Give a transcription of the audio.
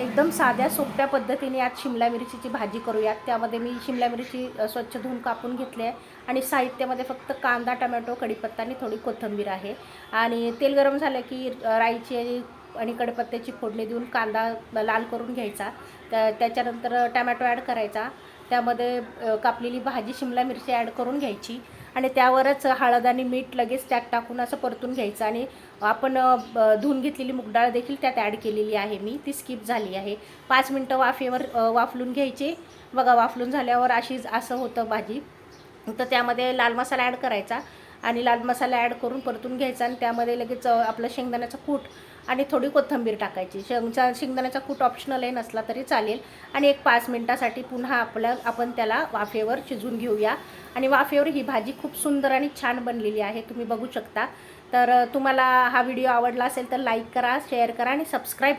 एकदम साध्या सोप्या पद्धतीने आज शिमला मिरचीची भाजी करूयात। त्यामध्ये मी शिमला मिरची स्वच्छ धुवून कापून घेतली आहे आणि साहित्यामध्ये फक्त कांदा, टोमॅटो, कढीपत्ता आणि थोडी कोथिंबीर आहे। आणि तेल गरम झालं की राईची आणि कढीपत्त्याची फोडणी देऊन कांदा लाल करून घ्यायचा। त्याच्यानंतर टोमॅटो ॲड करायचा। त्यामध्ये कापलेली भाजी शिमला मिरची ॲड करून घ्यायची आणि त्यावरच हळद आणि मीठ लगेच त्यात टाकून असं परतून घ्यायचं। आणि आपण धुवून घेतलेली मूग डाळ देखील त्यात ॲड केलेली आहे, मी ती स्किप झाली आहे। 5 मिनटं वाफेवर वाफलून घ्यायचे। बघा वाफलून झाल्यावर असं होतं भाजी। तर त्यामध्ये लाल मसाला ॲड करायचा आणि लाल मसाला ॲड करून परतून घ्यायचा आणि त्यामध्ये लगेच आपलं शेंगदाण्याचं कूट आणि थोडी कोथिंबीर टाकायची। शेंगदाण्याचा कूट ऑप्शनल आहे, नसला तरी चालेल। आणि एक 5 मिनटासाठी पुन्हा आपण त्याला वाफेवर शिजवून घेऊया। आणि वाफेवर ही भाजी खूप सुंदर आणि छान बनलेली आहे, तुम्ही बघू शकता। तर तुम्हाला हा व्हिडिओ आवडला असेल तर लाईक करा, शेअर करा आणि सबस्क्राईब